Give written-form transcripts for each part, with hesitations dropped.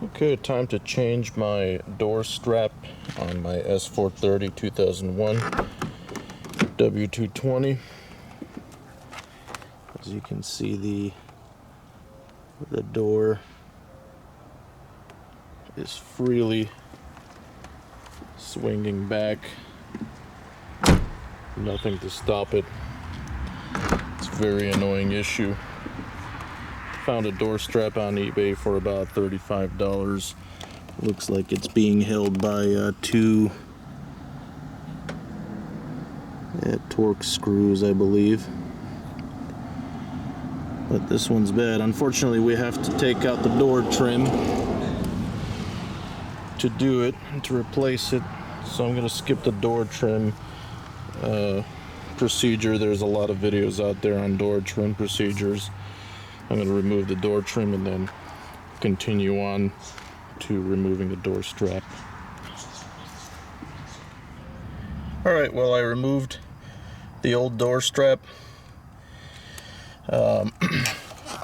Okay, time to change my door strap on my S430 2001 W220. As you can see, the door is freely swinging back. Nothing to stop it. It's a very annoying issue. Found a door strap on eBay for about $35. Looks like it's being held by two Torx screws, I believe. But this one's bad. Unfortunately, we have to take out the door trim to do it, to replace it. So I'm gonna skip the door trim procedure. There's a lot of videos out there on door trim procedures. I'm going to remove the door trim and then continue on to removing the door strap. Alright, well, I removed the old door strap.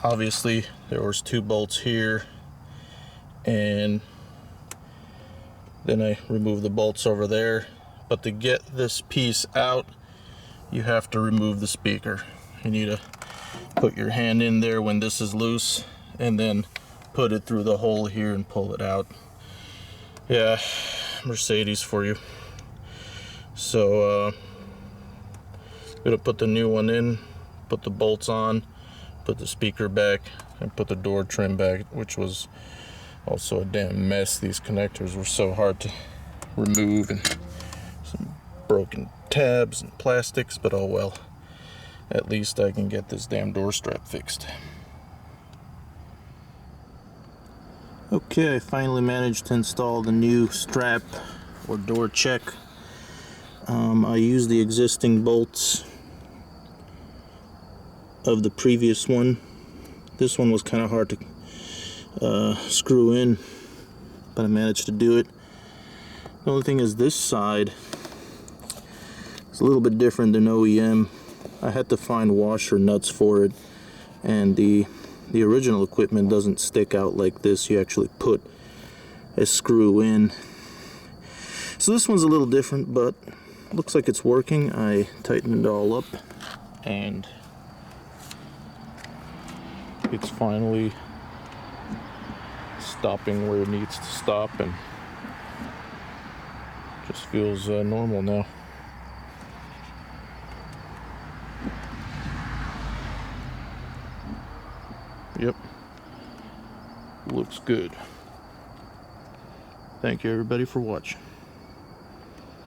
Obviously there was 2 bolts here, and then I removed the bolts over there. But to get this piece out, you have to remove the speaker. You need to put your hand in there when this is loose and then put it through the hole here and pull it out. Yeah, Mercedes for you. So I'm gonna put the new one in, put the bolts on, put the speaker back, and put the door trim back, which was also a damn mess. These connectors were so hard to remove, and some broken tabs and plastics, but oh well. At least I can get this damn door strap fixed. Okay, I finally managed to install the new strap or door check. I used the existing bolts of the previous one. This one was kind of hard to screw in, but I managed to do it. The only thing is this side is a little bit different than OEM. I had to find washer nuts for it, and the original equipment doesn't stick out like this. You actually put a screw in. So this one's a little different, but looks like it's working. I tightened it all up, and it's finally stopping where it needs to stop, and just feels normal now. Yep, looks good. Thank you everybody for watching.